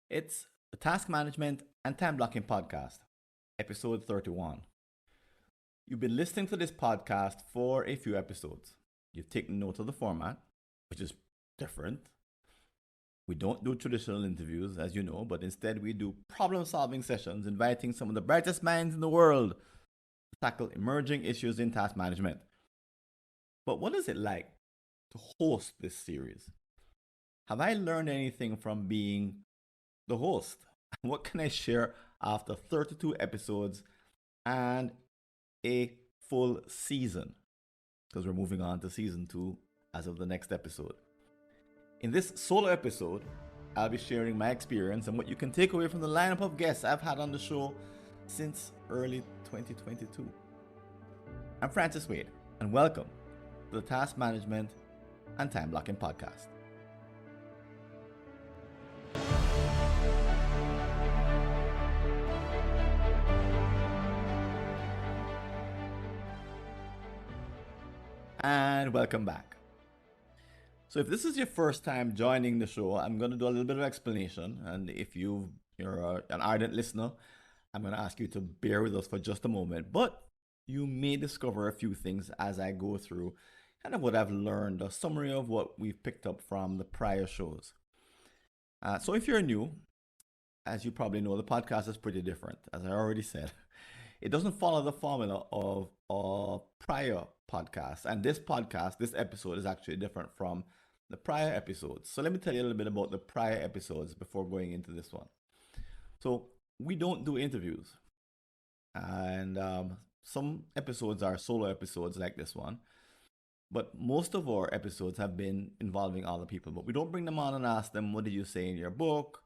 It's the Task Management and Time Blocking Podcast, episode 31. You've been listening to this podcast for a few episodes. You've taken note of the format, which is different. We don't do traditional interviews, as you know, but instead we do problem solving sessions inviting some of the brightest minds in the world to tackle emerging issues in task management. But what is it like to host this series? Have I learned anything from being the host? What can I share after 32 episodes and a full season? Because we're moving on to season 2 as of the next episode. In this solo episode, I'll be sharing my experience and what you can take away from the lineup of guests I've had on the show since early 2022. I'm Francis Wade, and welcome to the Task Management and Time Blocking Podcast. And welcome back. So if this is your first time joining the show, I'm going to do a little bit of explanation. And if you're an ardent listener, I'm going to ask you to bear with us for just a moment. But you may discover a few things as I go through kind of what I've learned, a summary of what we've picked up from the prior shows. So if you're new, as you probably know, the podcast is pretty different, as I already said. It doesn't follow the formula of prior podcasts. And this podcast, this episode, is actually different from the prior episodes. So let me tell you a little bit about the prior episodes before going into this one. So we don't do interviews. And some episodes are solo episodes like this one. But most of our episodes have been involving other people. But we don't bring them on and ask them, what did you say in your book?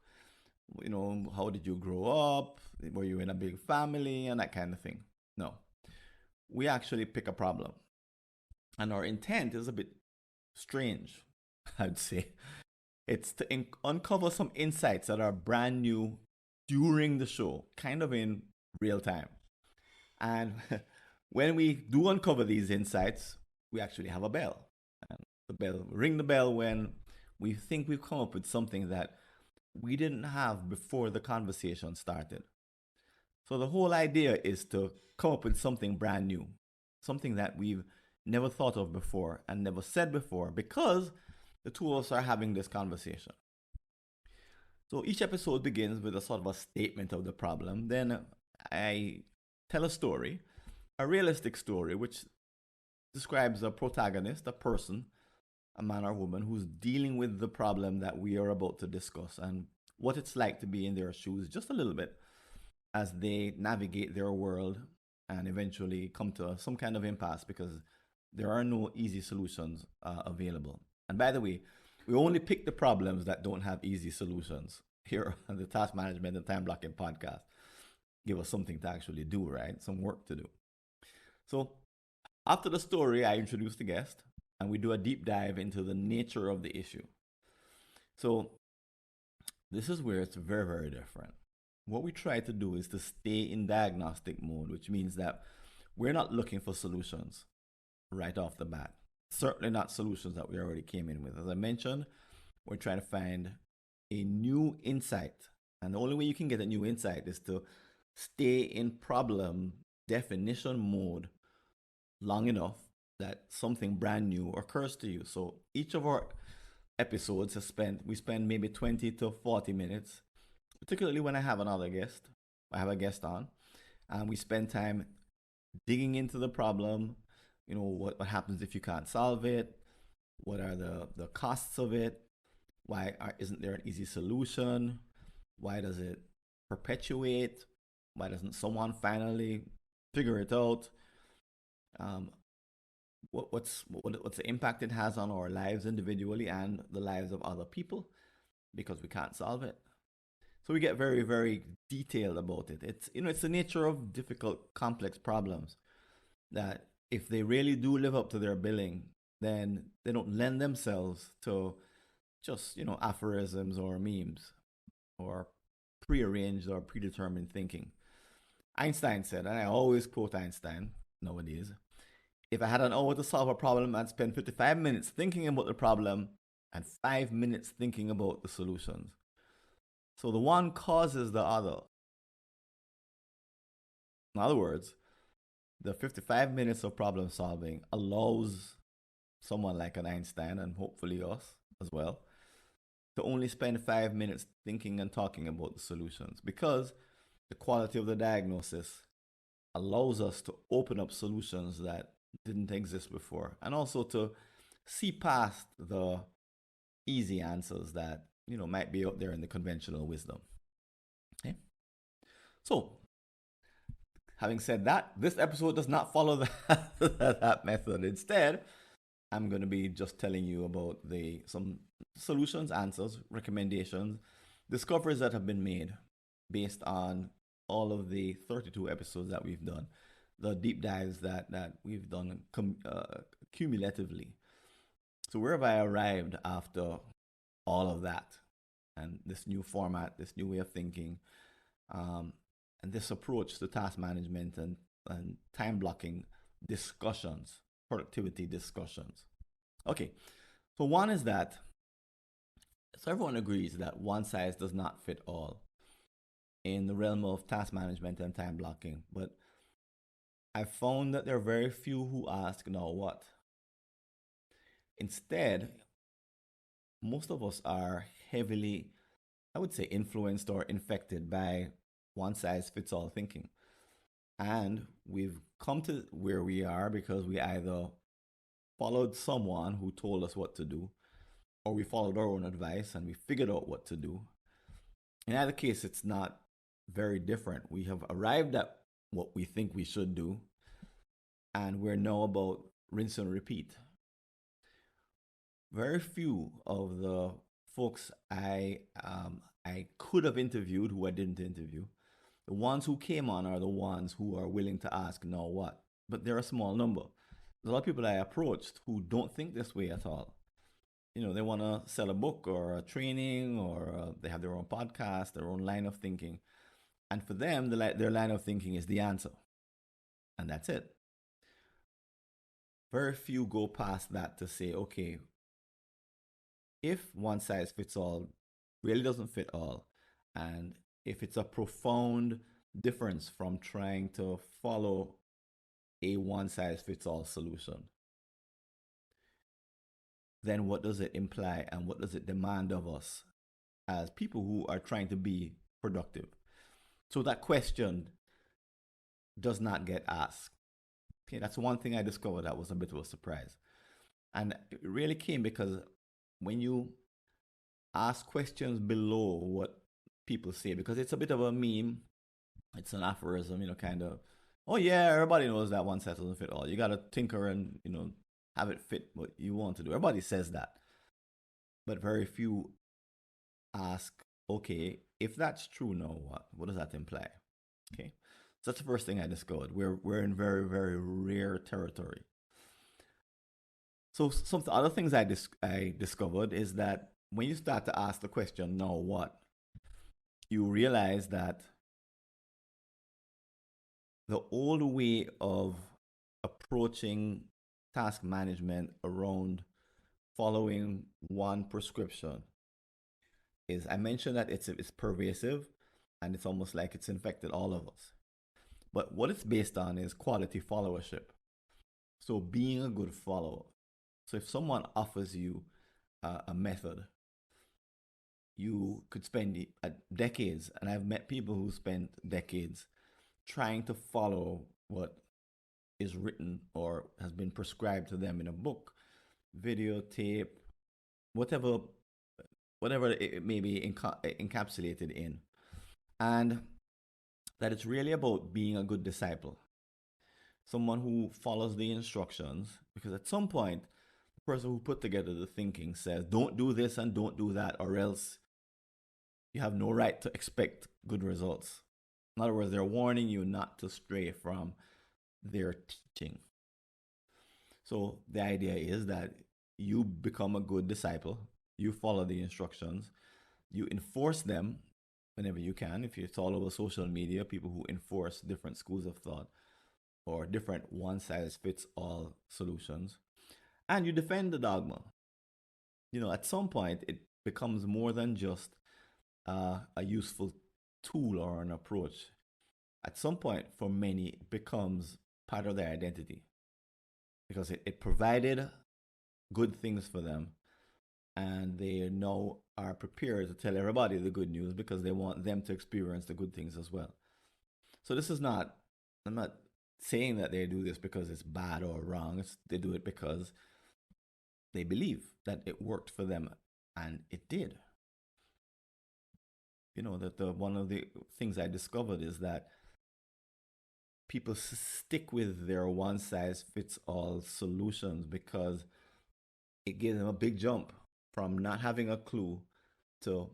You know, how did you grow up? Were you in a big family? And that kind of thing. No. We actually pick a problem. And our intent is a bit strange, I'd say. It's to uncover some insights that are brand new during the show, kind of in real time. And when we do uncover these insights, we actually have a bell. And ring the bell when we think we've come up with something that we didn't have before the conversation started. So the whole idea is to come up with something brand new, something that we've never thought of before and never said before, because the two of us are having this conversation. So each episode begins with a sort of a statement of the problem. Then I tell a story, a realistic story, which describes a protagonist, a person, a man or woman who's dealing with the problem that we are about to discuss and what it's like to be in their shoes just a little bit as they navigate their world and eventually come to some kind of impasse, because there are no easy solutions available. And by the way, we only pick the problems that don't have easy solutions here on the Task Management and Time Blocking Podcast. Give us something to actually do, right? Some work to do. So after the story, I introduce the guest and we do a deep dive into the nature of the issue. So this is where it's very, very different. What we try to do is to stay in diagnostic mode, which means that we're not looking for solutions right off the bat. Certainly not solutions that we already came in with. As I mentioned, we're trying to find a new insight. And the only way you can get a new insight is to stay in problem definition mode long enough that something brand new occurs to you. So each of our episodes we spend maybe 20 to 40 minutes, particularly when I have another guest. I have a guest on, and we spend time digging into the problem. You know, what happens if you can't solve it? What are the costs of it? Isn't there an easy solution? Why does it perpetuate? Why doesn't someone finally figure it out? What's the impact it has on our lives individually and the lives of other people, because we can't solve it. So we get very, very detailed about it. It's the nature of difficult, complex problems that if they really do live up to their billing, then they don't lend themselves to just, aphorisms or memes or prearranged or predetermined thinking. Einstein said, and I always quote Einstein nowadays, if I had an hour to solve a problem, I'd spend 55 minutes thinking about the problem and 5 minutes thinking about the solutions. So the one causes the other. In other words, the 55 minutes of problem solving allows someone like an Einstein, and hopefully us as well, to only spend 5 minutes thinking and talking about the solutions, because the quality of the diagnosis allows us to open up solutions that didn't exist before, and also to see past the easy answers that might be out there in the conventional wisdom. Okay? So, having said that, this episode does not follow that method. Instead, I'm going to be just telling you about some solutions, answers, recommendations, discoveries that have been made based on all of the 32 episodes that we've done, the deep dives that we've done cumulatively. So where have I arrived after all of that, and this new format, this new way of thinking, and this approach to task management and time blocking discussions, productivity discussions. Okay, so one is that, so everyone agrees that one size does not fit all in the realm of task management and time blocking, but I found that there are very few who ask, now what? Instead, most of us are heavily, I would say, influenced or infected by one size fits all thinking. And we've come to where we are because we either followed someone who told us what to do, or we followed our own advice and we figured out what to do. In either case, it's not very different. We have arrived at what we think we should do, and we're now about rinse and repeat. Very few of the folks I could have interviewed who I didn't interview, the ones who came on are the ones who are willing to ask, now what? But they're a small number. There's a lot of people I approached who don't think this way at all. They want to sell a book or a training, or they have their own podcast, their own line of thinking. And for them, their line of thinking is the answer. And that's it. Very few go past that to say, okay, if one size fits all really doesn't fit all, and if it's a profound difference from trying to follow a one size fits all solution, then what does it imply and what does it demand of us as people who are trying to be productive? So that question does not get asked. Okay, that's one thing I discovered that was a bit of a surprise. And it really came because when you ask questions below what people say, because it's a bit of a meme, it's an aphorism, kind of, oh yeah, everybody knows that one size doesn't fit all. You got to tinker and, have it fit what you want to do. Everybody says that. But very few ask, okay, if that's true, now what? What does that imply? Okay. So that's the first thing I discovered. We're in very, very rare territory. So some other things I discovered is that when you start to ask the question, now what? You realize that the old way of approaching task management around following one prescription is, I mentioned that it's pervasive and it's almost like it's infected all of us. But what it's based on is quality followership. So being a good follower. So if someone offers you a method, you could spend decades, and I've met people who spent decades trying to follow what is written or has been prescribed to them in a book, videotape, whatever it may be encapsulated in. And that it's really about being a good disciple, someone who follows the instructions, because at some point, the person who put together the thinking says, don't do this and don't do that, or else you have no right to expect good results. In other words, they're warning you not to stray from their teaching. So the idea is that you become a good disciple, you follow the instructions, you enforce them whenever you can. If it's all over social media, people who enforce different schools of thought or different one size fits all solutions, and you defend the dogma. At some point, it becomes more than just a useful tool or an approach, at some point for many it becomes part of their identity because it provided good things for them, and they now are prepared to tell everybody the good news because they want them to experience the good things as well. So this is not, I'm not saying that they do this because it's bad or wrong. They do it because they believe that it worked for them, and it did. You know, that the one of the things I discovered is that people stick with their one size fits all solutions because it gives them a big jump from not having a clue to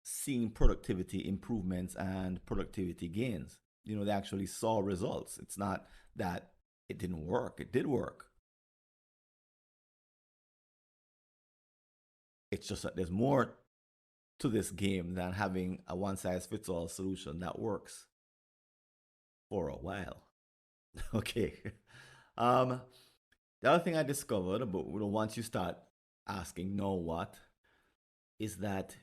seeing productivity improvements and productivity gains. You know, they actually saw results. It's not that it didn't work, it did work. It's just that there's more to this game than having a one size fits all solution that works for a while. Okay. Um, the other thing I discovered about, once you start asking no what, is that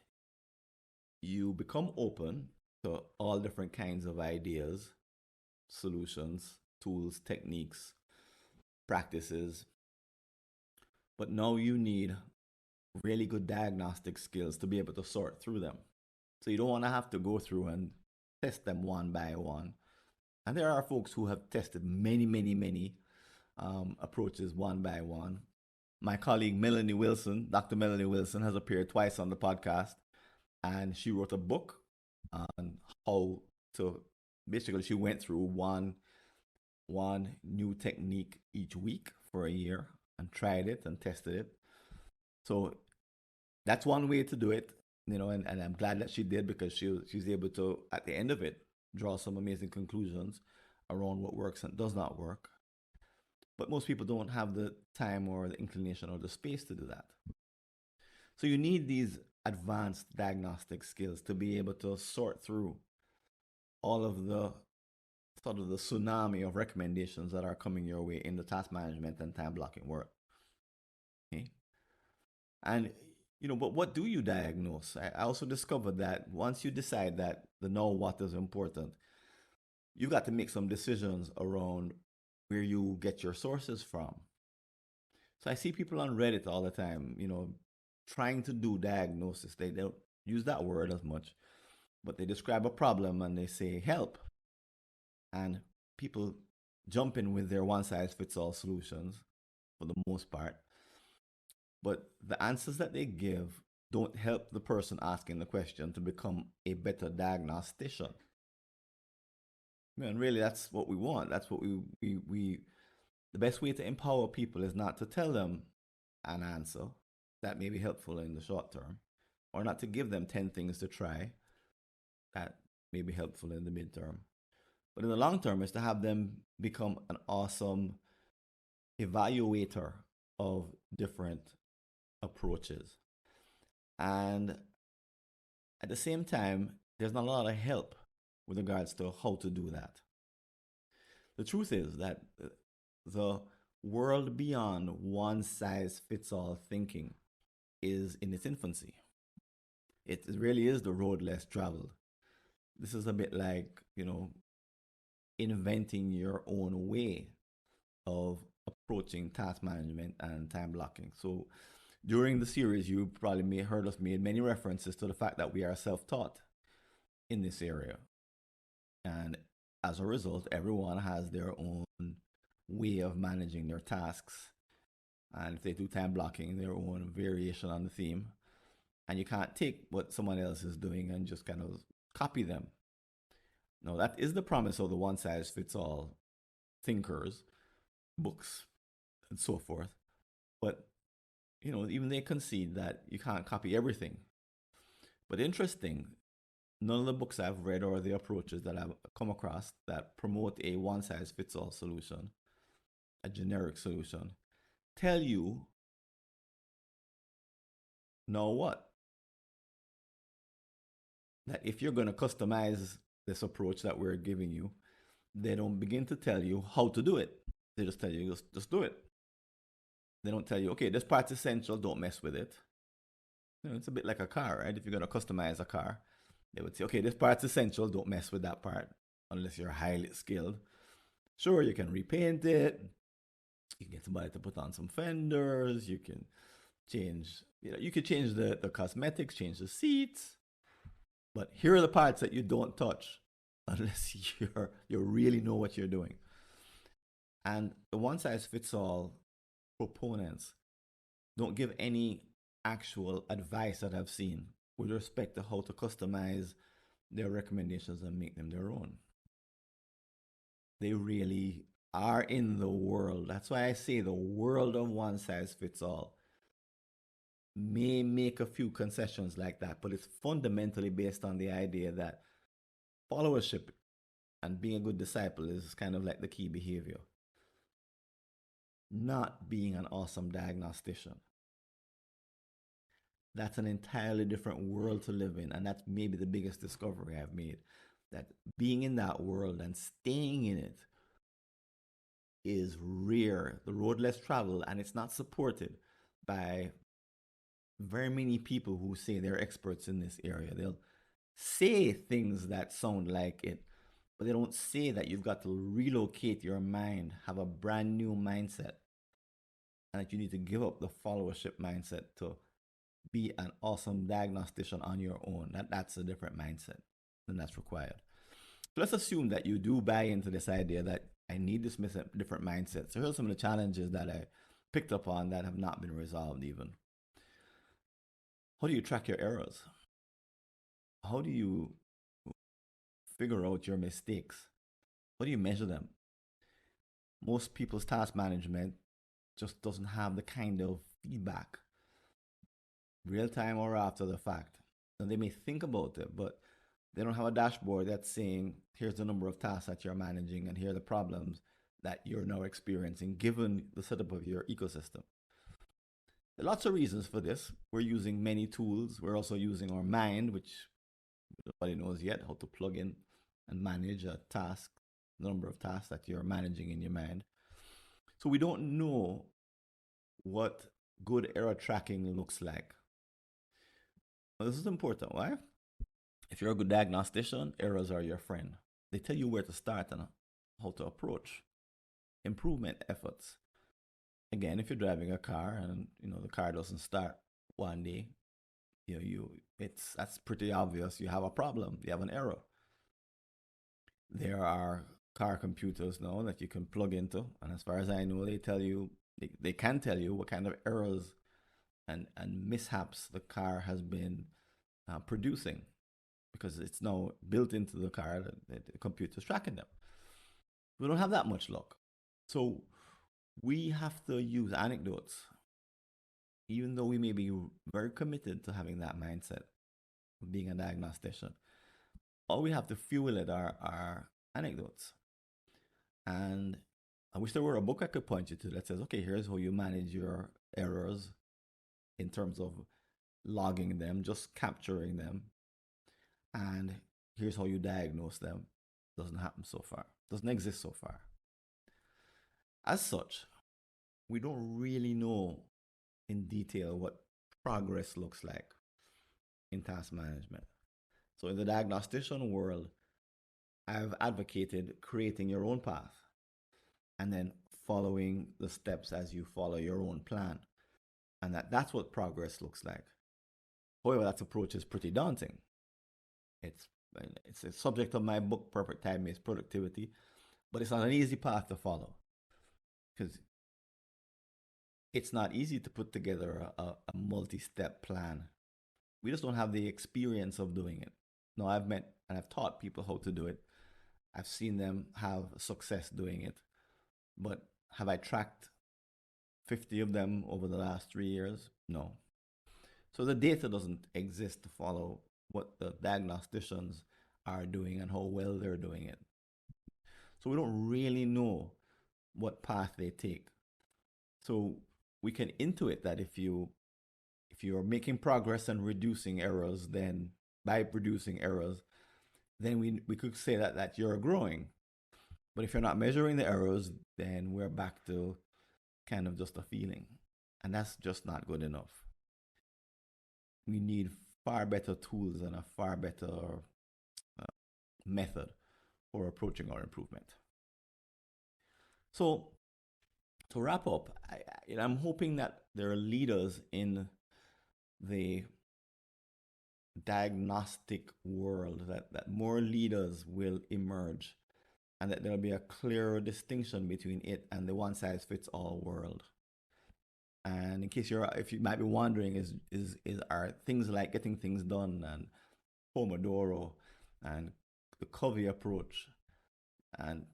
you become open to all different kinds of ideas, solutions, tools, techniques, practices. But now you need really good diagnostic skills to be able to sort through them. So you don't want to have to go through and test them one by one. And there are folks who have tested many approaches one by one. My colleague Melanie Wilson, Dr. Melanie Wilson, has appeared twice on the podcast, and she wrote a book on how to basically she went through one new technique each week for a year and tried it and tested it. So that's one way to do it, you know, and I'm glad that she did because she's able to, at the end of it, draw some amazing conclusions around what works and does not work. But most people don't have the time or the inclination or the space to do that. So you need these advanced diagnostic skills to be able to sort through all of the sort of the tsunami of recommendations that are coming your way in the task management and time blocking world. Okay. And you know, but what do you diagnose? I also discovered that once you decide that the know what is important, you've got to make some decisions around where you get your sources from. So I see people on Reddit all the time, you know, trying to do diagnosis. They don't use that word as much, but they describe a problem and they say help. And people jump in with their one size fits all solutions for the most part. But the answers that they give don't help the person asking the question to become a better diagnostician. And really, that's what we want. That's what we the best way to empower people is not to tell them an answer that may be helpful in the short term, or not to give them 10 things to try that may be helpful in the midterm. But in the long term, is to have them become an awesome evaluator of different approaches. And at the same time, there's not a lot of help with regards to how to do that. The truth is that the world beyond one size fits all thinking is in its infancy. It really is the road less traveled. This is a bit like, you know, inventing your own way of approaching task management and time blocking. So during the series, you probably may heard us made many references to the fact that we are self-taught in this area. And as a result, everyone has their own way of managing their tasks. And if they do time blocking, their own variation on the theme. And you can't take what someone else is doing and just kind of copy them. No, that is the promise of the one size fits all thinkers, books, and so forth. But, you know, even they concede that you can't copy everything. But interesting, none of the books I've read or the approaches that I've come across that promote a one size fits all solution, a generic solution, tell you know what? That if you're going to customize this approach that we're giving you, they don't begin to tell you how to do it. They just tell you, just do it. They don't tell you, okay, this part's essential, don't mess with it. You know, it's a bit like a car, right? If you're going to customize a car, They would say, okay, this part's essential. Don't mess with that part unless you're highly skilled. Sure, you can repaint it. You can get somebody to put on some fenders. You can change, you could change the cosmetics, change the seats. But here are the parts that you don't touch unless you really know what you're doing. And the one size fits all proponents don't give any actual advice that I've seen with respect to how to customize their recommendations and make them their own. They really are in the world. That's why I say the world of one size fits all may make a few concessions like that, but it's fundamentally based on the idea that followership and being a good disciple is kind of like the key behavior, not being an awesome diagnostician. That's an entirely different world to live in, and that's maybe the biggest discovery I've made, that being in that world and staying in it is rare, the road less traveled, and it's not supported by very many people who say they're experts in this area. They'll say things that sound like it, but they don't say that you've got to relocate your mind, have a brand new mindset, and that you need to give up the followership mindset to be an awesome diagnostician on your own. That's a different mindset, and that's required. So let's assume that you do buy into this idea that I need this different mindset. So here's some of the challenges that I picked up on that have not been resolved even. How do you track your errors? How do you figure out your mistakes? How do you measure them? Most people's task management just doesn't have the kind of feedback, real time or after the fact. And they may think about it, but they don't have a dashboard that's saying, here's the number of tasks that you're managing and here are the problems that you're now experiencing given the setup of your ecosystem. There are lots of reasons for this. We're using many tools. We're also using our mind, which nobody knows yet how to plug in and manage a task, the number of tasks that you're managing in your mind. So we don't know what good error tracking looks like. Now, this is important. Why? If you're a good diagnostician, errors are your friend. They tell you where to start and how to approach improvement efforts. Again, if you're driving a car and the car doesn't start one day, that's pretty obvious. You have a problem. You have an error. There are car computers now that you can plug into, and as far as I know, they can tell you what kind of errors and mishaps the car has been producing, because it's now built into the car that the computer's tracking them. We don't have that much luck. So we have to use anecdotes, even though we may be very committed to having that mindset of being a diagnostician. All we have to fuel it are anecdotes. And I wish there were a book I could point you to that says, okay, here's how you manage your errors in terms of logging them, just capturing them. And here's how you diagnose them. Doesn't happen so far. Doesn't exist so far. As such, we don't really know in detail what progress looks like in task management. So in the diagnostician world, I've advocated creating your own path and then following the steps as you follow your own plan. And that's what progress looks like. However, that approach is pretty daunting. It's a subject of my book, Perfect Time-Based Productivity, but it's not an easy path to follow, because it's not easy to put together a multi-step plan. We just don't have the experience of doing it. No, I've met and I've taught people how to do it. I've seen them have success doing it. But have I tracked 50 of them over the last 3 years? No. So the data doesn't exist to follow what the diagnosticians are doing and how well they're doing it. So we don't really know what path they take. So we can intuit that if you're making progress and reducing errors, then by reducing errors, then we could say that you're growing. But if you're not measuring the errors, then we're back to kind of just a feeling. And that's just not good enough. We need far better tools and a far better method for approaching our improvement. So to wrap up, I'm hoping that there are leaders in the diagnostic world, that more leaders will emerge, and that there'll be a clearer distinction between it and the one size fits all world. And in case if you might be wondering, are things like getting things done and Pomodoro and the Covey approach, and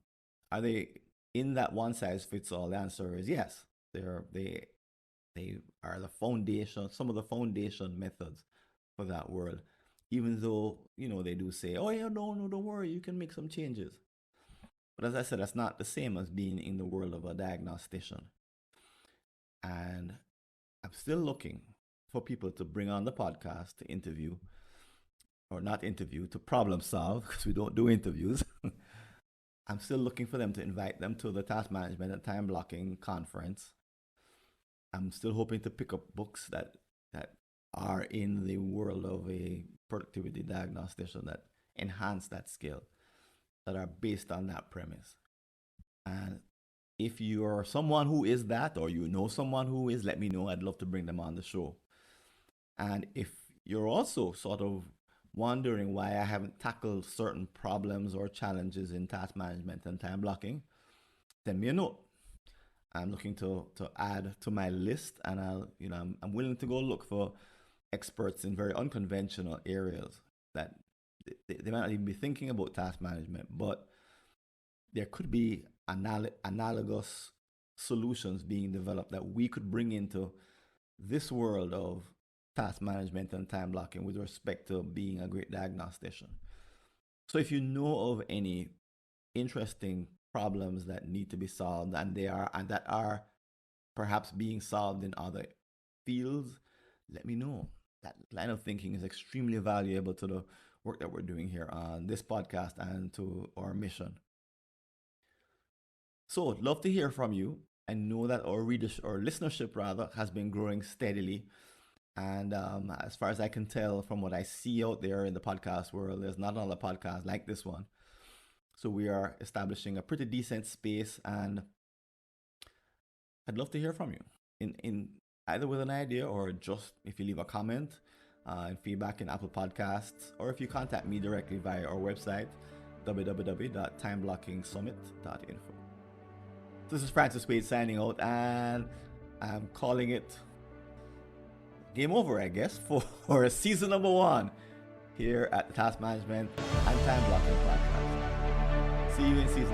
are they in that one size fits all? The answer is yes. They are the foundation, some of the foundation methods for that world. Even though they do say, "Oh yeah, no, don't worry, you can make some changes." But as I said, that's not the same as being in the world of a diagnostician. And I'm still looking for people to bring on the podcast to interview, or not interview, to problem solve, because we don't do interviews. I'm still looking for them to invite them to the task management and time blocking conference. I'm still hoping to pick up books that are in the world of a productivity diagnostician that enhance that skill, that are based on that premise. And if you are someone who is that, or you know someone who is, let me know. I'd love to bring them on the show. And if you're also sort of wondering why I haven't tackled certain problems or challenges in task management and time blocking, send me a note. I'm looking to add to my list, and I'm willing to go look for experts in very unconventional areas that they might not even be thinking about task management, but there could be analogous solutions being developed that we could bring into this world of task management and time blocking with respect to being a great diagnostician. So if you know of any interesting problems that need to be solved, and that are perhaps being solved in other fields, let me know. That line of thinking is extremely valuable to the work that we're doing here on this podcast and to our mission. So I'd love to hear from you. I know that our listenership rather has been growing steadily. And as far as I can tell from what I see out there in the podcast world, there's not another podcast like this one. So we are establishing a pretty decent space, and I'd love to hear from you in either with an idea, or just if you leave a comment and feedback in Apple Podcasts, or if you contact me directly via our website, www.timeblocking.summit.info. This is Francis Wade signing out, and I'm calling it game over, I guess, for season number 1 here at the Task Management and Time Blocking Podcast. See you in season 2.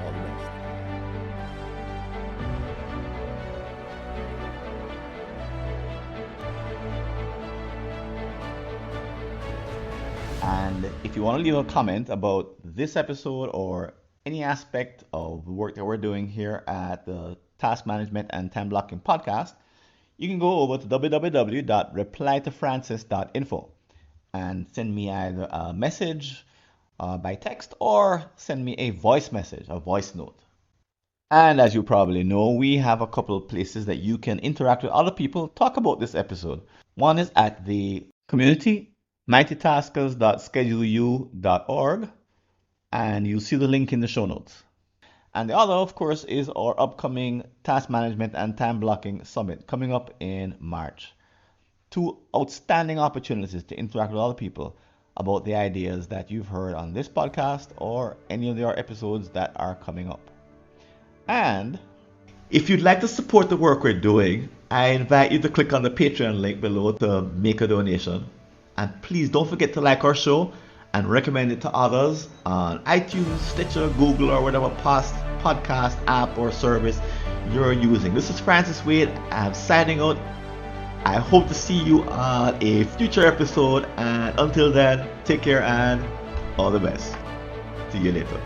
All the best. And if you want to leave a comment about this episode or any aspect of the work that we're doing here at the Task Management and Time Blocking Podcast, you can go over to www.replytofrancis.info and send me either a message by text, or send me a voice message, a voice note. And as you probably know, we have a couple of places that you can interact with other people, talk about this episode. One is at the community, mightytaskers.scheduleu.org, and you'll see the link in the show notes. And the other, of course, is our upcoming Task Management and Time Blocking Summit coming up in March. 2 outstanding opportunities to interact with other people about the ideas that you've heard on this podcast or any of our episodes that are coming up. And if you'd like to support the work we're doing, I invite you to click on the Patreon link below to make a donation. And please don't forget to like our show and recommend it to others on iTunes, Stitcher, Google, or whatever podcast app or service you're using. This is Francis Wade. I'm signing out. I hope to see you on a future episode, and until then, take care and all the best. See you later.